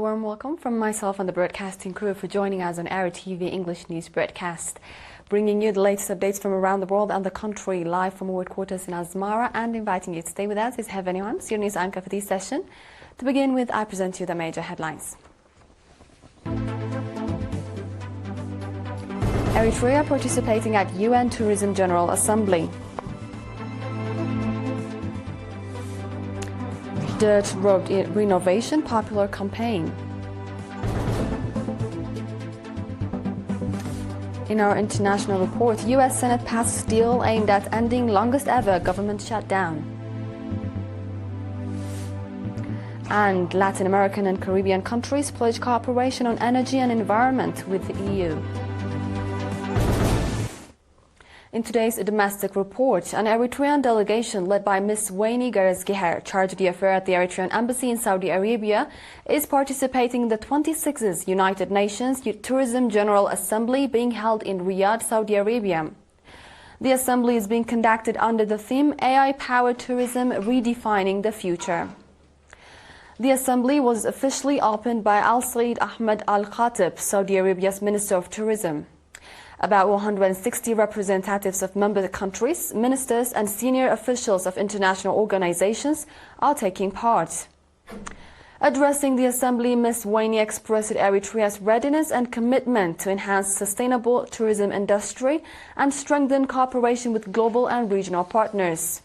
warm welcome from myself and the broadcasting crew for joining us on ERi-TV English News Broadcast, bringing you the latest updates from around the world and the country, live from our headquarters in Asmara, and inviting you to stay with us is Have Anyone, your news anchor for this session. To begin with, I present you the major headlines. Eritrea participating at UN Tourism General Assembly. Dirt road renovation popular campaign. In our international report, US Senate passes deal aimed at ending longest ever government shutdown. And Latin American and Caribbean countries pledge cooperation on energy and environment with the EU. In today's domestic report, an Eritrean delegation led by Ms. Wayne Gares-Geher, charged the affair at the Eritrean embassy in Saudi Arabia, is participating in the 26th United Nations Tourism General Assembly being held in Riyadh, Saudi Arabia. The assembly is being conducted under the theme AI-powered tourism redefining the future. The assembly was officially opened by Al Said Ahmed Al Khatib, Saudi Arabia's Minister of Tourism. About 160 representatives of member countries, ministers and senior officials of international organizations are taking part. Addressing the assembly, Ms. Wayne expressed Eritrea's readiness and commitment to enhance sustainable tourism industry and strengthen cooperation with global and regional partners.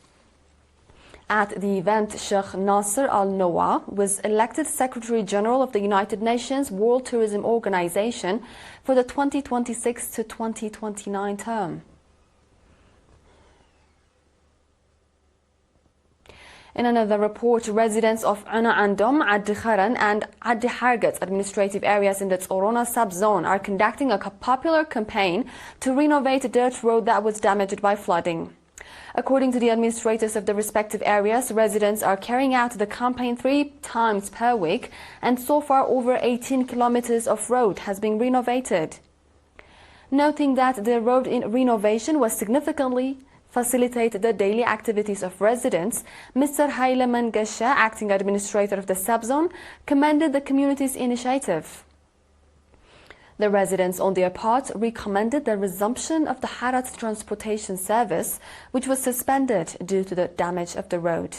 At the event, Sheikh Nasser Al-Nowa was elected Secretary General of the United Nations World Tourism Organization for the 2026 to 2029 term. In another report, residents of Ana Andom, Adi Kharan and Adi Hargat administrative areas in the Tsorona subzone are conducting a popular campaign to renovate a dirt road that was damaged by flooding. According to the administrators of the respective areas, residents are carrying out the campaign 3 times per week, and so far over 18 kilometers of road has been renovated. Noting that the road renovation was significantly facilitated the daily activities of residents, Mr. Haile Mangasha, acting administrator of the subzone, commended the community's initiative. The residents, on their part, recommended the resumption of the Harat transportation service, which was suspended due to the damage of the road.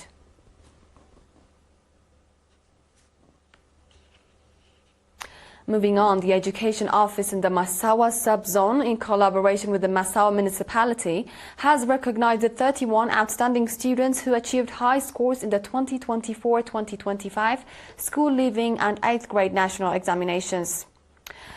Moving on, the Education Office in the Massawa subzone, in collaboration with the Massawa municipality, has recognized the 31 outstanding students who achieved high scores in the 2024-2025 school leaving and 8th grade national examinations.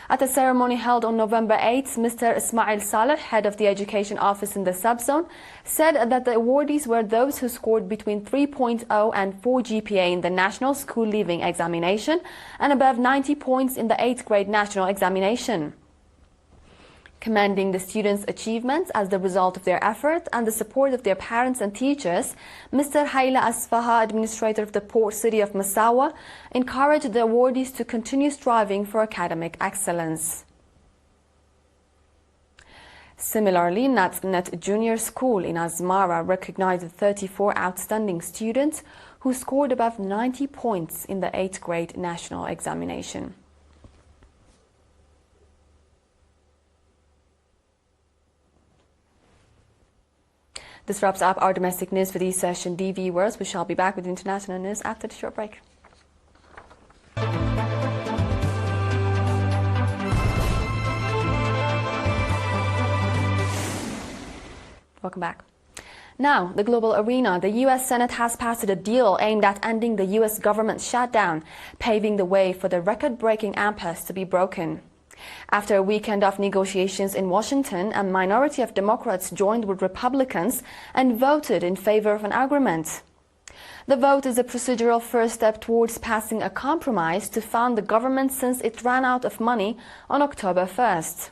At a ceremony held on November 8, Mr. Ismail Saleh, head of the Education Office in the subzone, said that the awardees were those who scored between 3.0 and 4 GPA in the National School Leaving Examination and above 90 points in the 8th grade national examination. Commending the students' achievements as the result of their effort and the support of their parents and teachers, Mr. Haile Asfaha, administrator of the port city of Massawa, encouraged the awardees to continue striving for academic excellence. Similarly, Natnet Junior School in Asmara recognized 34 outstanding students who scored above 90 points in the 8th grade national examination. This wraps up our domestic news for this session. Dear viewers, we shall be back with international news after the short break. Welcome back. Now, the global arena. The U.S. Senate has passed a deal aimed at ending the U.S. government shutdown, paving the way for the record-breaking impasse to be broken. After a weekend of negotiations in Washington, a minority of Democrats joined with Republicans and voted in favor of an agreement. The vote is a procedural first step towards passing a compromise to fund the government since it ran out of money on October 1st.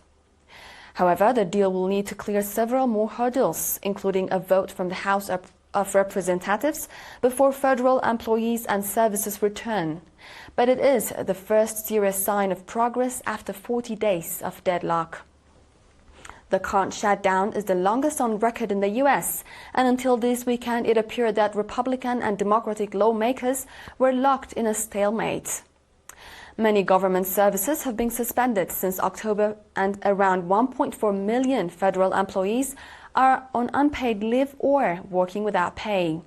However, the deal will need to clear several more hurdles, including a vote from the House of Representatives before federal employees and services return. But it is the first serious sign of progress after 40 days of deadlock. The current shutdown is the longest on record in the U.S., and until this weekend it appeared that Republican and Democratic lawmakers were locked in a stalemate. Many government services have been suspended since October, and around 1.4 million federal employees are on unpaid leave or working without pay.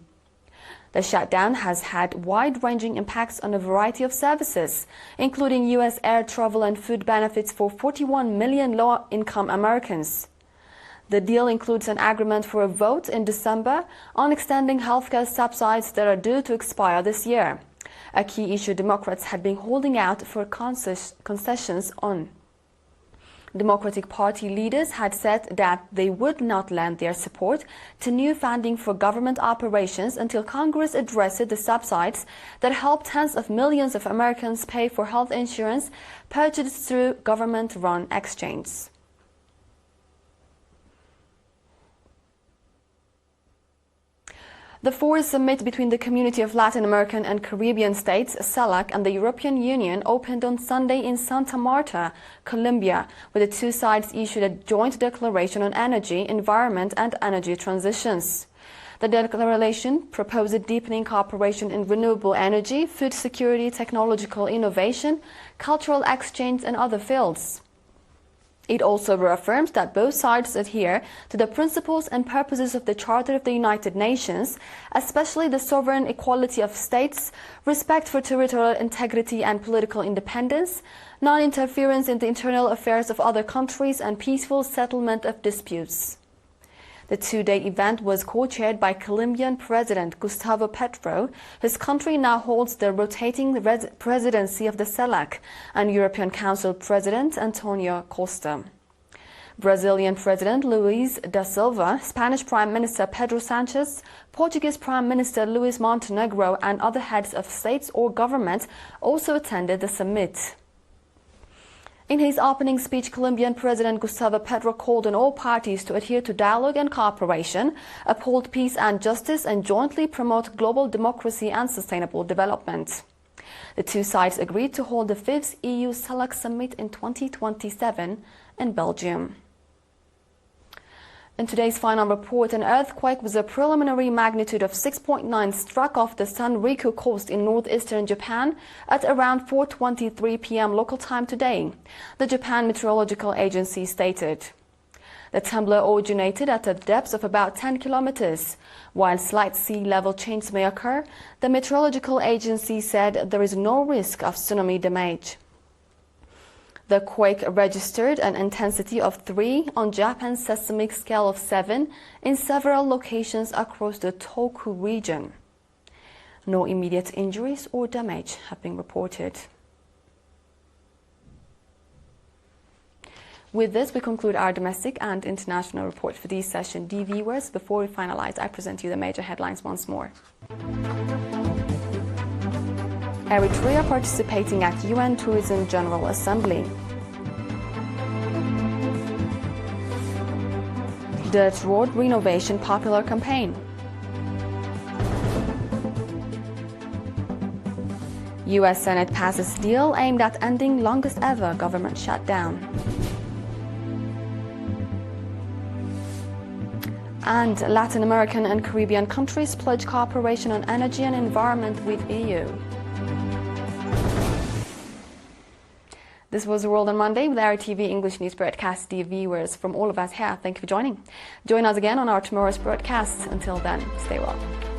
The shutdown has had wide-ranging impacts on a variety of services, including U.S. air travel and food benefits for 41 million low-income Americans. The deal includes an agreement for a vote in December on extending healthcare subsidies that are due to expire this year, a key issue Democrats had been holding out for concessions on. Democratic Party leaders had said that they would not lend their support to new funding for government operations until Congress addressed the subsidies that help tens of millions of Americans pay for health insurance purchased through government-run exchanges. The fourth summit between the Community of Latin American and Caribbean States, CELAC, and the European Union opened on Sunday in Santa Marta, Colombia, where the two sides issued a joint declaration on energy, environment, and energy transitions. The declaration proposed deepening cooperation in renewable energy, food security, technological innovation, cultural exchange, and other fields. It also reaffirms that both sides adhere to the principles and purposes of the Charter of the United Nations, especially the sovereign equality of states, respect for territorial integrity and political independence, non-interference in the internal affairs of other countries, and peaceful settlement of disputes. The two-day event was co-chaired by Colombian President Gustavo Petro, whose country now holds the rotating presidency of the CELAC, and European Council President Antonio Costa. Brazilian President Luiz da Silva, Spanish Prime Minister Pedro Sanchez, Portuguese Prime Minister Luis Montenegro, and other heads of states or governments also attended the summit. In his opening speech, Colombian President Gustavo Petro called on all parties to adhere to dialogue and cooperation, uphold peace and justice, and jointly promote global democracy and sustainable development. The two sides agreed to hold the 5th EU-CELAC summit in 2027 in Belgium. In today's final report, an earthquake with a preliminary magnitude of 6.9 struck off the Sanriku coast in northeastern Japan at around 4:23 p.m. local time today, the Japan Meteorological Agency stated. The tremor originated at a depth of about 10 kilometers. While slight sea level change may occur, the Meteorological Agency said there is no risk of tsunami damage. The quake registered an intensity of 3 on Japan's seismic scale of 7 in several locations across the Tohoku region. No immediate injuries or damage have been reported. With this, we conclude our domestic and international report for this session. Dear viewers, before we finalize, I present you the major headlines once more. Eritrea participating at UN Tourism General Assembly. Dirt road renovation popular campaign. US Senate passes deal aimed at ending longest ever government shutdown. And Latin American and Caribbean countries pledge cooperation on energy and environment with EU. This was The World on Monday with ERi-TV English News broadcast. Dear viewers, from all of us here, thank you for joining. Join us again on our tomorrow's broadcast. Until then, stay well.